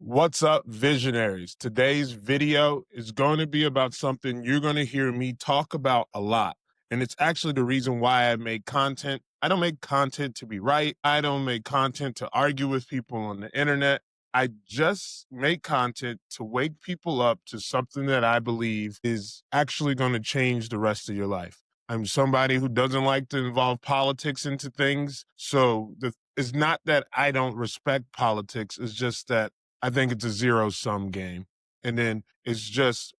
What's up, visionaries? Today's video is going to be about something you're going to hear me talk about a lot. And it's actually the reason why I make content. I don't make content to be right. I don't make content to argue with people on the internet. I just make content to wake people up to something that I believe is actually going to change the rest of your life. I'm somebody who doesn't like to involve politics into things. So it's not that I don't respect politics. It's just that I think it's a zero-sum game. And then it's just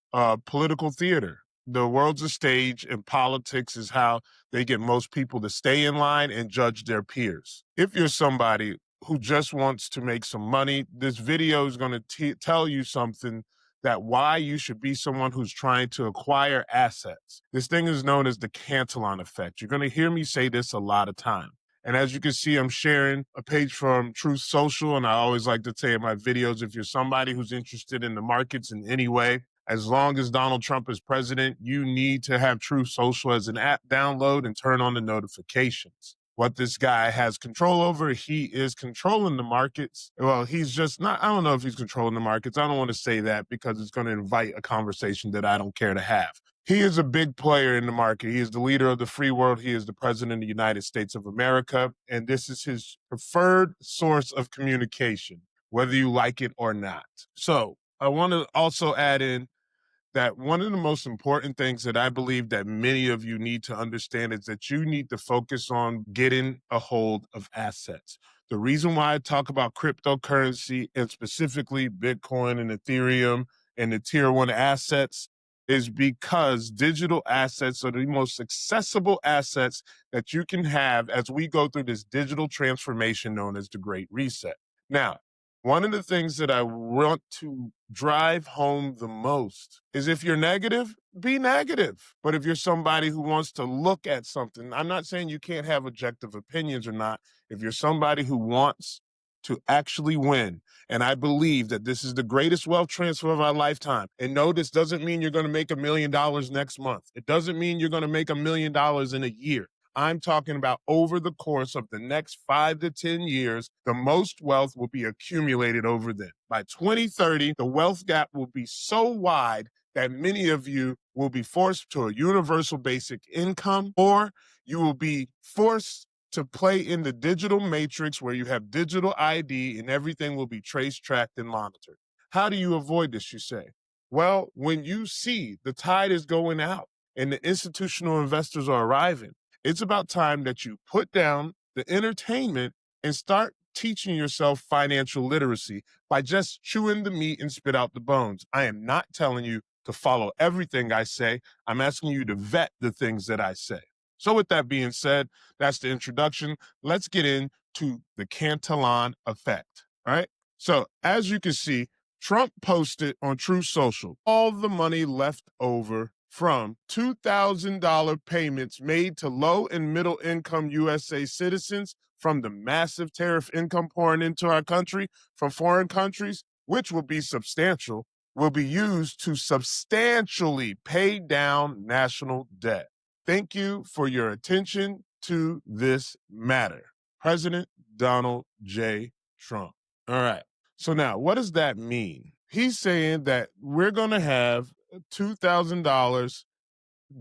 political theater. The world's a stage, and politics is how they get most people to stay in line and judge their peers. If you're somebody who just wants to make some money, this video is going to tell you something that why you should be someone who's trying to acquire assets. This thing is known as the Cantillon Effect. You're going to hear me say this a lot of times. And as you can see, I'm sharing a page from Truth Social. And I always like to say in my videos, if you're somebody who's interested in the markets in any way, as long as Donald Trump is president, you need to have Truth Social as an app download and turn on the notifications. What this guy has control over, he is controlling the markets. Well, he's just not, I don't know if he's controlling the markets. I don't want to say that because it's going to invite a conversation that I don't care to have. He is a big player in the market. He is the leader of the free world. He is the president of the United States of America. And this is his preferred source of communication, whether you like it or not. So I want to also add in that one of the most important things that I believe that many of you need to understand is that you need to focus on getting a hold of assets. The reason why I talk about cryptocurrency and specifically Bitcoin and Ethereum and the tier one assets is because digital assets are the most accessible assets that you can have as we go through this digital transformation known as the Great Reset. Now, one of the things that I want to drive home the most is if you're negative, be negative. But if you're somebody who wants to look at something, I'm not saying you can't have objective opinions or not. If you're somebody who wants to actually win, and I believe that this is the greatest wealth transfer of our lifetime. And no, this doesn't mean you're going to make $1 million next month. It doesn't mean you're going to make $1 million in a year. I'm talking about over the course of the next 5 to 10 years, the most wealth will be accumulated over then. By 2030, the wealth gap will be so wide that many of you will be forced to a universal basic income, or you will be forced to play in the digital matrix where you have digital ID and everything will be traced, tracked, and monitored. How do you avoid this, you say? Well, when you see the tide is going out and the institutional investors are arriving, it's about time that you put down the entertainment and start teaching yourself financial literacy by just chewing the meat and spit out the bones. I am not telling you to follow everything I say. I'm asking you to vet the things that I say. So with that being said, that's the introduction. Let's get into the Cantillon Effect, all right? So as you can see, Trump posted on Truth Social all the money left over from $2,000 payments made to low and middle income USA citizens from the massive tariff income pouring into our country from foreign countries, which will be substantial, will be used to substantially pay down national debt. Thank you for your attention to this matter. President Donald J. Trump. All right. So now, what does that mean? He's saying that we're going to have $2,000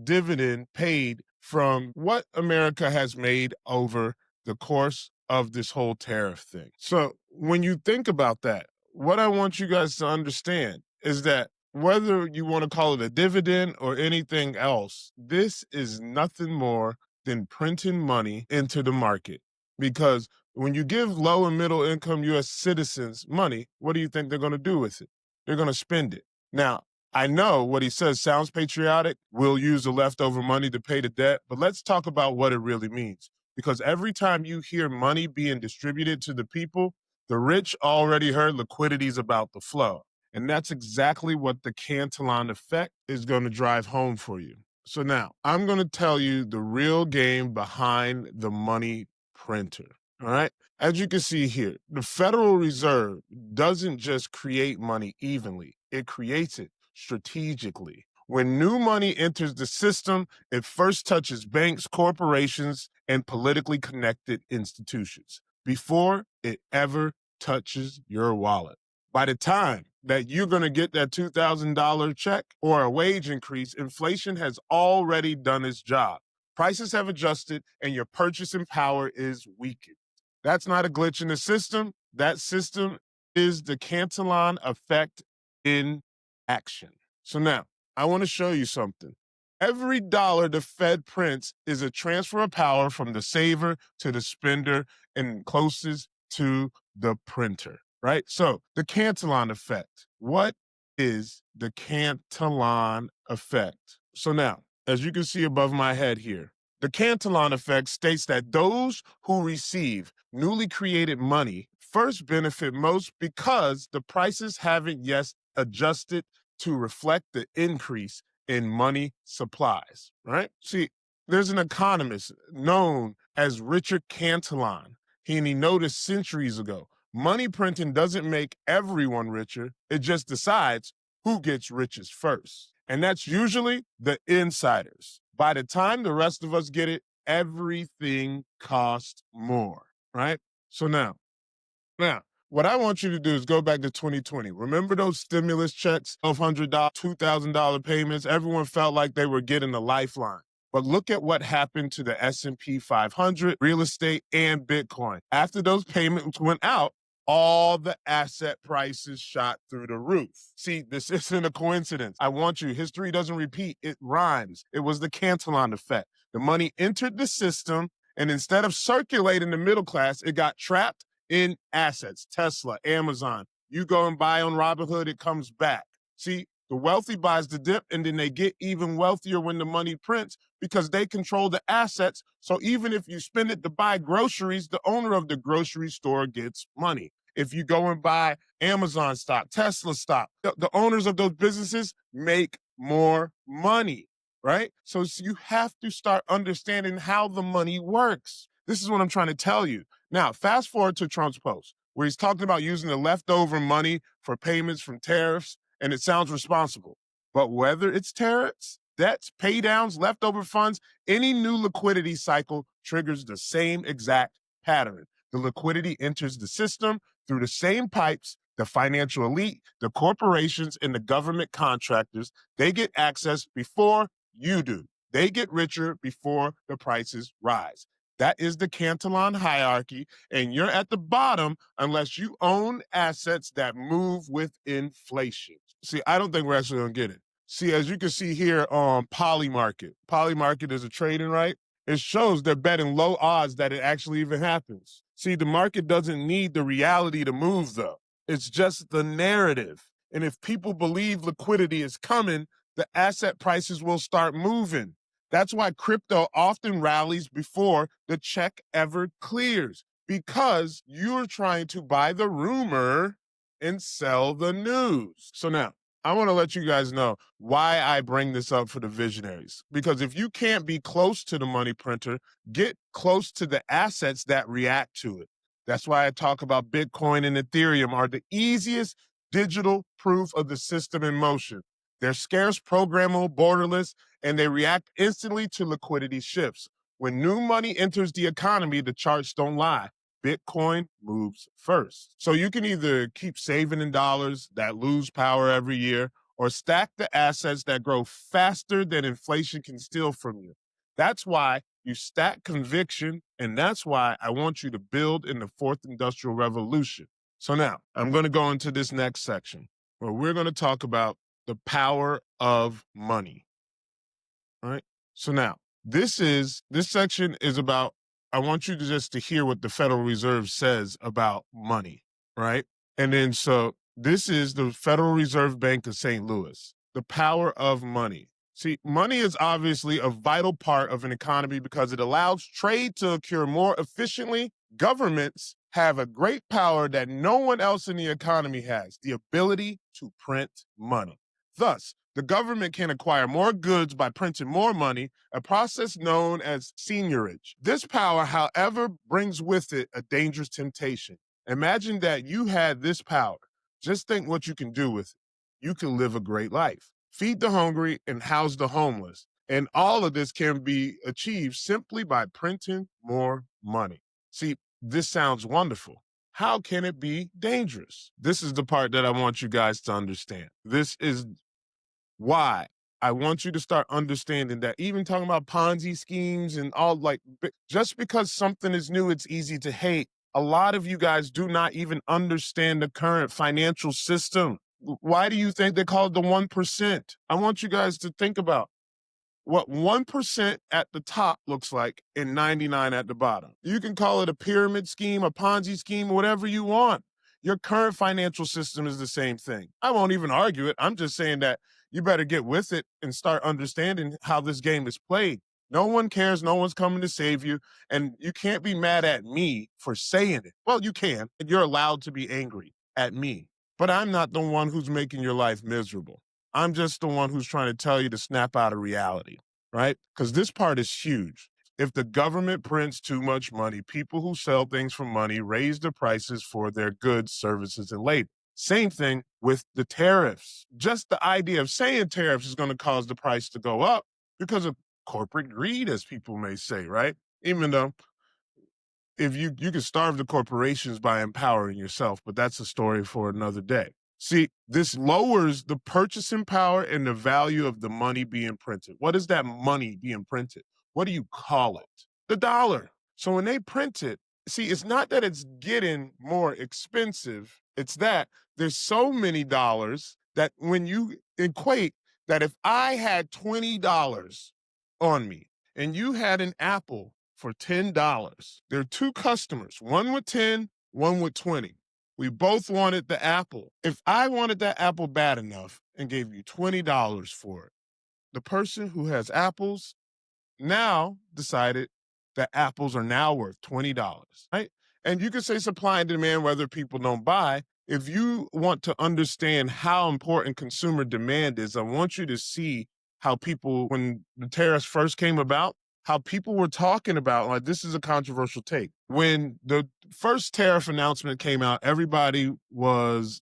dividend paid from what America has made over the course of this whole tariff thing. So when you think about that, what I want you guys to understand is that whether you want to call it a dividend or anything else, this is nothing more than printing money into the market. Because when you give low and middle income U.S. citizens money, what do you think they're going to do with it? They're going to spend it. Now, I know what he says sounds patriotic. We'll use the leftover money to pay the debt, but let's talk about what it really means. Because every time you hear money being distributed to the people, the rich already heard liquidity is about to flow. And that's exactly what the Cantillon Effect is going to drive home for you. So now I'm going to tell you the real game behind the money printer. All right. As you can see here, the Federal Reserve doesn't just create money evenly, it creates it strategically. When new money enters the system, it first touches banks, corporations, and politically connected institutions before it ever touches your wallet. By the time that you're going to get that $2,000 check or a wage increase, inflation has already done its job. Prices have adjusted and your purchasing power is weakened. That's not a glitch in the system. That system is the Cantillon effect in action. So now I want to show you something. Every dollar the Fed prints is a transfer of power from the saver to the spender and closest to the printer, right? So the Cantillon effect. What is the Cantillon effect? So now, as you can see above my head here, the Cantillon effect states that those who receive newly created money first benefit most because the prices haven't yet adjusted to reflect the increase in money supplies, right? See, there's an economist known as Richard Cantillon. He noticed centuries ago, money printing doesn't make everyone richer. It just decides who gets richest first. And that's usually the insiders. By the time the rest of us get it, everything costs more, right? So now, what I want you to do is go back to 2020. Remember those stimulus checks, $1,200, $2,000 payments? Everyone felt like they were getting a lifeline. But look at what happened to the S&P 500, real estate, and Bitcoin. After those payments went out, all the asset prices shot through the roof. See, this isn't a coincidence. I want you, history doesn't repeat, it rhymes. It was the Cantillon effect. The money entered the system, and instead of circulating the middle class, it got trapped in assets. Tesla, Amazon. You go and buy on Robinhood, it comes back. See, the wealthy buys the dip, and then they get even wealthier when the money prints because they control the assets. So even if you spend it to buy groceries, the owner of the grocery store gets money. If you go and buy Amazon stock, Tesla stock, the owners of those businesses make more money, right? So you have to start understanding how the money works. This is what I'm trying to tell you. Now, fast forward to Trump's post, where he's talking about using the leftover money for payments from tariffs, and it sounds responsible. But whether it's tariffs, debts, pay downs, leftover funds, any new liquidity cycle triggers the same exact pattern. The liquidity enters the system through the same pipes. The financial elite, the corporations, and the government contractors, they get access before you do. They get richer before the prices rise. That is the Cantillon hierarchy, and you're at the bottom unless you own assets that move with inflation. See, I don't think we're actually going to get it. See, as you can see here on Polymarket is a trading, right? It shows they're betting low odds that it actually even happens. See, the market doesn't need the reality to move, though. It's just the narrative. And if people believe liquidity is coming, the asset prices will start moving. That's why crypto often rallies before the check ever clears, because you're trying to buy the rumor and sell the news. So now, I want to let you guys know why I bring this up for the visionaries. Because if you can't be close to the money printer, get close to the assets that react to it. That's why I talk about Bitcoin and Ethereum are the easiest digital proof of the system in motion. They're scarce, programmable, borderless, and they react instantly to liquidity shifts. When new money enters the economy, the charts don't lie. Bitcoin moves first. So you can either keep saving in dollars that lose power every year, or stack the assets that grow faster than inflation can steal from you. That's why you stack conviction, and that's why I want you to build in the fourth industrial revolution. So now I'm going to go into this next section where we're going to talk about the power of money. All right. So now this section is about, I want you to just to hear what the Federal Reserve says about money, right? And then so this is the Federal Reserve Bank of St. Louis, the power of money. See, money is obviously a vital part of an economy because it allows trade to occur more efficiently. Governments have a great power that no one else in the economy has, the ability to print money. Thus, the government can acquire more goods by printing more money, a process known as seigniorage. This power, however, brings with it a dangerous temptation. Imagine that you had this power. Just think what you can do with it. You can live a great life, feed the hungry, and house the homeless. And all of this can be achieved simply by printing more money. See, this sounds wonderful. How can it be dangerous? This is the part that I want you guys to understand. This is why I want you to start understanding that even talking about Ponzi schemes and all, like, just because something is new, it's easy to hate. A lot of you guys do not even understand the current financial system. Why do you think they call it the 1%? I want you guys to think about what 1% at the top looks like and 99 at the bottom. You can call it a pyramid scheme, a Ponzi scheme, whatever you want. Your current financial system is the same thing. I won't even argue it. I'm just saying that you better get with it and start understanding how this game is played. No one cares. No one's coming to save you. And you can't be mad at me for saying it. Well, you can. And you're allowed to be angry at me. But I'm not the one who's making your life miserable. I'm just the one who's trying to tell you to snap out of reality, right? Because this part is huge. If the government prints too much money, people who sell things for money raise the prices for their goods, services, and labor. Same thing with the tariffs. Just the idea of saying tariffs is going to cause the price to go up because of corporate greed, as people may say, right? Even though if you can starve the corporations by empowering yourself, but that's a story for another day. See, this lowers the purchasing power and the value of the money being printed. What is that money being printed? What do you call it? The dollar. So when they print it, see, it's not that it's getting more expensive. It's that there's so many dollars that when you equate that if I had $20 on me and you had an apple for $10, there are two customers, one with 10, one with 20. We both wanted the apple. If I wanted that apple bad enough and gave you $20 for it, the person who has apples now decided that apples are now worth $20, right? And you can say supply and demand, whether people don't buy. If you want to understand how important consumer demand is, I want you to see how people, when the tariffs first came about, how people were talking about, like, this is a controversial take. When the first tariff announcement came out, everybody was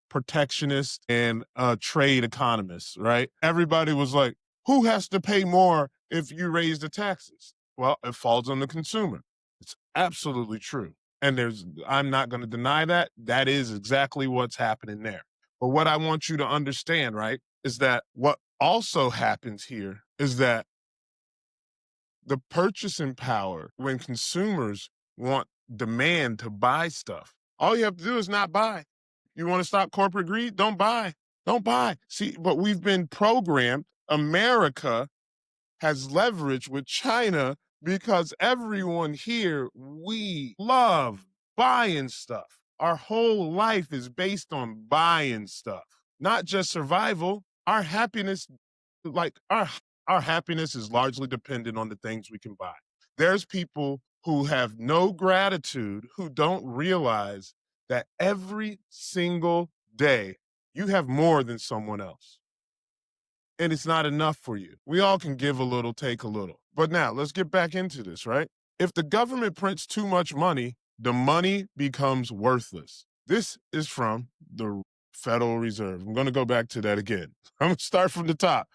protectionist and trade economists, right? Everybody was like, who has to pay more if you raise the taxes? Well, it falls on the consumer. It's absolutely true. And I'm not going to deny that. That is exactly what's happening there. But what I want you to understand, right, is that what also happens here is that the purchasing power, when consumers want demand to buy stuff, all you have to do is not buy. You want to stop corporate greed? Don't buy. Don't buy. See, but we've been programmed. America has leverage with China because everyone here, we love buying stuff. Our whole life is based on buying stuff, not just survival. Our happiness, like our happiness is largely dependent on the things we can buy. There's people who have no gratitude, who don't realize that every single day you have more than someone else and it's not enough for you. We all can give a little, take a little. But now let's get back into this, right? If the government prints too much money, the money becomes worthless. This is from the Federal Reserve. I'm going to go back to that again. I'm going to start from the top.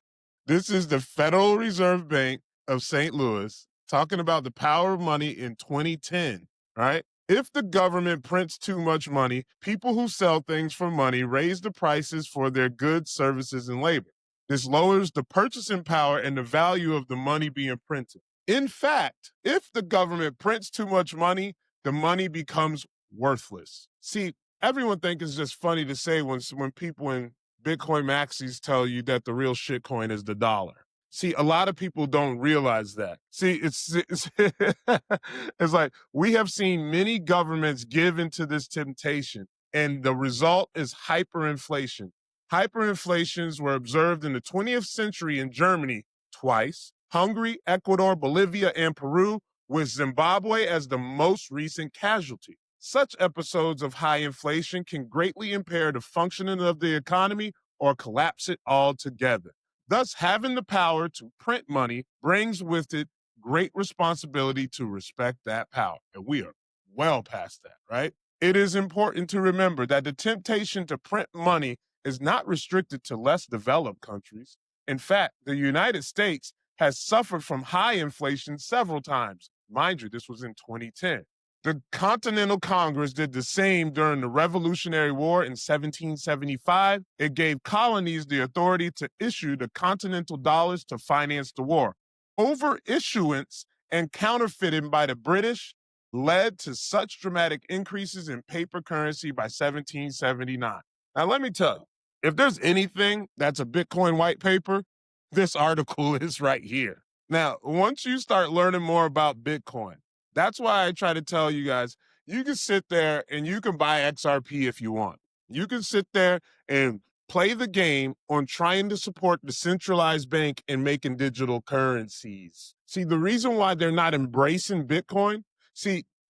This is the Federal Reserve Bank of St. Louis talking about the power of money in 2010, right? If the government prints too much money, people who sell things for money raise the prices for their goods, services, and labor. This lowers the purchasing power and the value of the money being printed. In fact, if the government prints too much money, the money becomes worthless. See, everyone thinks it's just funny to say when people in Bitcoin maxis tell you that the real shitcoin is the dollar. See, a lot of people don't realize that. See, it's it's like we have seen many governments give into this temptation, and the result is hyperinflation. Hyperinflations were observed in the 20th century in Germany twice, Hungary, Ecuador, Bolivia, and Peru, with Zimbabwe as the most recent casualty. Such episodes of high inflation can greatly impair the functioning of the economy or collapse it altogether. Thus, having the power to print money brings with it great responsibility to respect that power. And we are well past that, right? It is important to remember that the temptation to print money is not restricted to less developed countries. In fact, the United States has suffered from high inflation several times. Mind you, this was in 2010. The Continental Congress did the same during the Revolutionary War in 1775. It gave colonies the authority to issue the continental dollars to finance the war. Overissuance and counterfeiting by the British led to such dramatic increases in paper currency by 1779. Now, let me tell you, if there's anything that's a Bitcoin white paper, this article is right here. Now, once you start learning more about Bitcoin, that's why I try to tell you guys, you can sit there and you can buy XRP if you want. You can sit there and play the game on trying to support the centralized bank and making digital currencies. See, the reason why they're not embracing Bitcoin,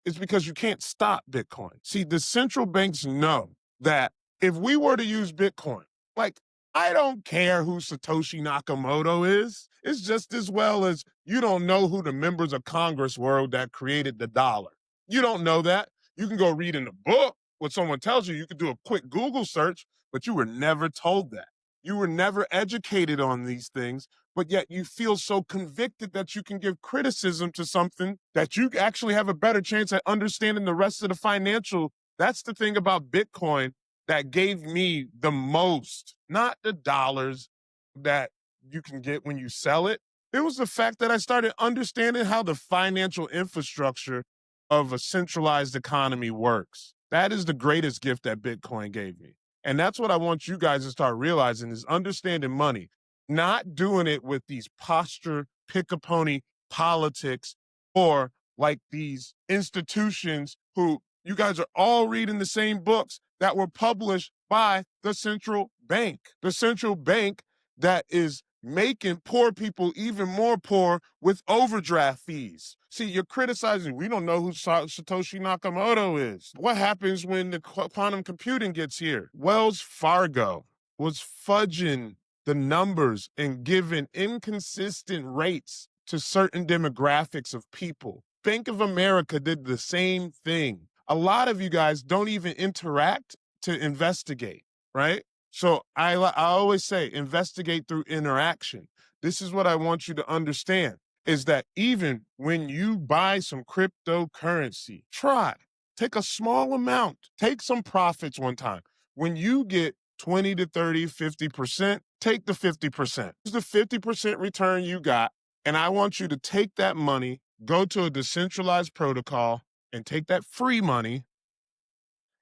is because you can't stop Bitcoin. See, the central banks know that if we were to use Bitcoin, like, I don't care who Satoshi Nakamoto is. It's just as well as you don't know who the members of Congress were that created the dollar. You don't know that. You can go read in the book what someone tells you. You could do a quick Google search, but you were never told that. You were never educated on these things, but yet you feel so convicted that you can give criticism to something that you actually have a better chance at understanding the rest of the financial. That's the thing about Bitcoin that gave me the most, not the dollars that you can get when you sell it. It was the fact that I started understanding how the financial infrastructure of a centralized economy works. That is the greatest gift that Bitcoin gave me. And that's what I want you guys to start realizing is understanding money, not doing it with these posture, pick-a-pony politics or like these institutions who you guys are all reading the same books that were published by the central bank. The central bank that is making poor people even more poor with overdraft fees. See, you're criticizing, we don't know who Satoshi Nakamoto is. What happens when the quantum computing gets here? Wells Fargo was fudging the numbers and giving inconsistent rates to certain demographics of people. Bank of America did the same thing. A lot of you guys don't even interact to investigate, right? So I always say investigate through interaction. This is what I want you to understand is that even when you buy some cryptocurrency, take a small amount, take some profits one time. When you get 20 to 30, 50%, take the 50%. Use the 50% return you got, and I want you to take that money, go to a decentralized protocol, and take that free money,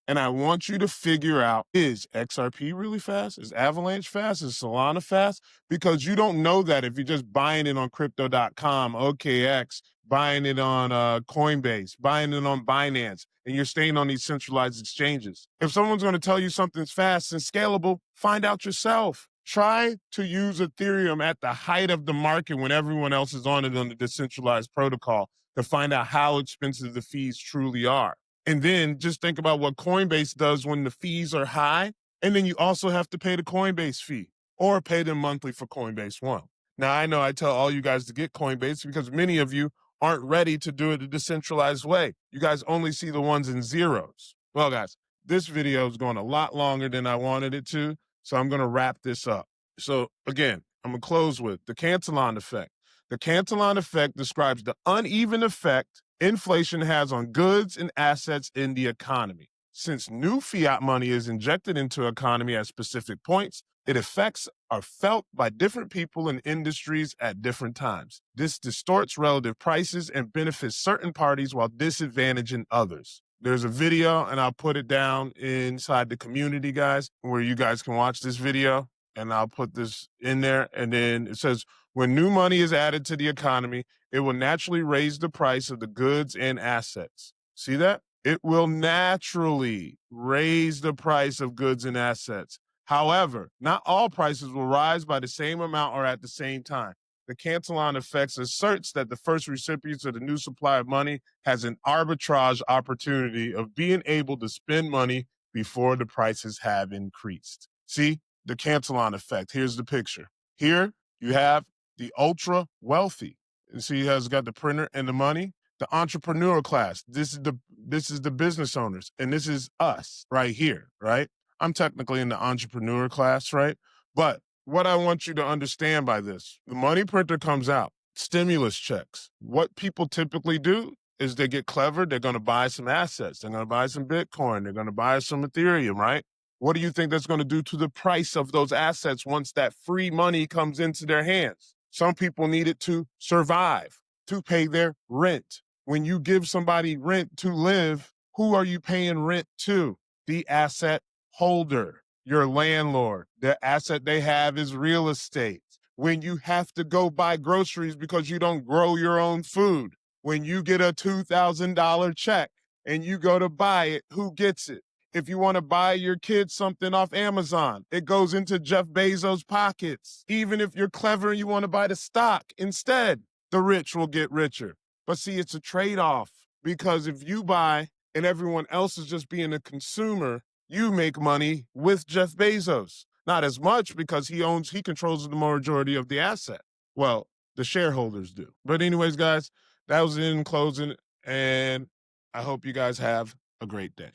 and I want you to figure out, is XRP really fast? Is Avalanche fast? Is Solana fast? Because you don't know that if you're just buying it on crypto.com, OKX, buying it on Coinbase, buying it on Binance, and you're staying on these centralized exchanges. If someone's going to tell you something's fast and scalable, find out yourself. Try to use Ethereum at the height of the market when everyone else is on it on the decentralized protocol to find out how expensive the fees truly are. And then just think about what Coinbase does when the fees are high. And then you also have to pay the Coinbase fee or pay them monthly for Coinbase One. Now, I know I tell all you guys to get Coinbase because many of you aren't ready to do it the decentralized way. You guys only see the ones in zeros. Well, guys, this video is going a lot longer than I wanted it to. So I'm going to wrap this up. So again, I'm going to close with the Cantillon Effect. The Cantillon Effect describes the uneven effect inflation has on goods and assets in the economy. Since new fiat money is injected into the economy at specific points, its effects are felt by different people and industries at different times. This distorts relative prices and benefits certain parties while disadvantaging others. There's a video, and I'll put it down inside the community, guys, where you guys can watch this video, and I'll put this in there. And then it says, when new money is added to the economy, it will naturally raise the price of the goods and assets. See that? It will naturally raise the price of goods and assets. However, not all prices will rise by the same amount or at the same time. The Cantillon Effect asserts that the first recipients of the new supply of money has an arbitrage opportunity of being able to spend money before the prices have increased. See, the Cantillon Effect. Here's the picture. Here you have the ultra wealthy. You see, he has got the printer and the money. The entrepreneur class. This is the business owners, and this is us right here, right? I'm technically in the entrepreneur class, right? But what I want you to understand by this, the money printer comes out, stimulus checks. What people typically do is they get clever. They're going to buy some assets. They're going to buy some Bitcoin. They're going to buy some Ethereum, right? What do you think that's going to do to the price of those assets once that free money comes into their hands? Some people need it to survive, to pay their rent. When you give somebody rent to live, who are you paying rent to? The asset holder, your landlord. The asset they have is real estate. When you have to go buy groceries because you don't grow your own food, when you get a $2,000 check and you go to buy it, who gets it? If you want to buy your kids something off Amazon, it goes into Jeff Bezos' pockets. Even if you're clever and you want to buy the stock instead, the rich will get richer. But see, it's a trade-off, because if you buy and everyone else is just being a consumer, you make money with Jeff Bezos. Not as much, because he controls the majority of the asset. Well, the shareholders do. But anyways, guys, that was in closing, and I hope you guys have a great day.